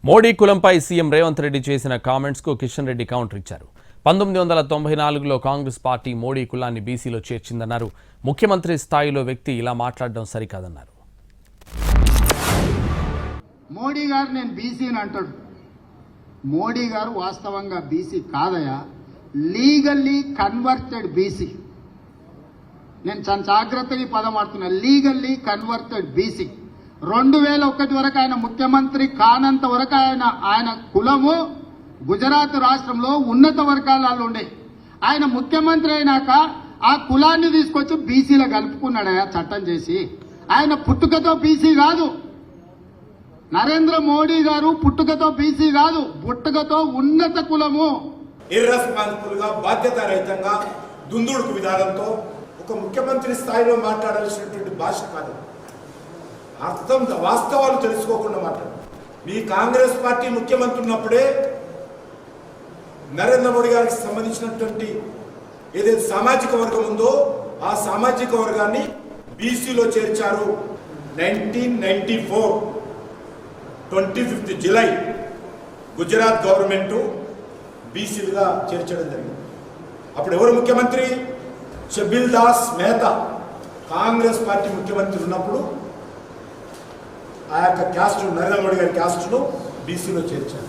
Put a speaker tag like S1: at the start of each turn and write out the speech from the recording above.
S1: Modi కులంపై CM Revanth Reddy చేసిన comments కు Kishan Reddy counter ఇచ్చారు. 1994లో కాంగ్రెస్ పార్టీ మోడీ కులాన్ని బీసీలో చేర్చిందన్నారు. ముఖ్యమంత్రి స్థాయిలో వ్యక్తి ఇలా మాట్లాడడం సరికాదన్నారు.
S2: మోడీ గారు నేను బీసీని అంటాడు. మోడీ గారు వాస్తవంగా బీసీ కాదయా, లీగల్లీ కన్వర్టెడ్ బీసీ. నేను చాలా జాగ్రత్తగా ఈ పదం వాడుతున్నా, లీగల్లీ కన్వర్టెడ్ బీసీ. 2001 వరకు ఆయన ముఖ్యమంత్రి కానంత వరకు ఆయన కులము గుజరాత్ రాష్ట్రంలో ఉన్నత వర్గాలలో ఉండే. ఆయన ముఖ్యమంత్రి అయినాక ఆ కులాన్ని తీసుకొచ్చి బీసీలో కలుపుకున్నాడయా చట్టం చేసి. ఆయన పుట్టుకతో బీసీ కాదు, నరేంద్ర మోడీ గారు పుట్టుకతో బీసీ కాదు, పుట్టుకతో ఉన్నత కులము.
S3: ఇర్రెస్పాన్సిబుల్ గా బాధ్యతారహితంగా దుందుడుకు విధానంతో ఒక ముఖ్యమంత్రి స్థాయిలో మాట్లాడాల్సినటువంటి భాష కాదు. అర్థం వాస్తవాలు తెలుసుకోకుండా మాట్లాడు. మీ కాంగ్రెస్ పార్టీ ముఖ్యమంత్రి ఉన్నప్పుడే నరేంద్ర మోడీ గారికి సంబంధించినటువంటి ఏదైతే సామాజిక వర్గం ఉందో ఆ సామాజిక వర్గాన్ని బీసీలో చేర్చారు. 1994 25 జూలై గుజరాత్ గవర్నమెంట్ బీసీలుగా చేర్చడం జరిగింది. అప్పుడు ఎవరు ముఖ్యమంత్రి? షబీల్ దాస్ మెహతా కాంగ్రెస్ పార్టీ ముఖ్యమంత్రి ఉన్నప్పుడు ఆ యొక్క క్యాస్ట్ నరేంద్ర మోడీ గారి క్యాస్ట్ను బీసీలో చేర్చారు.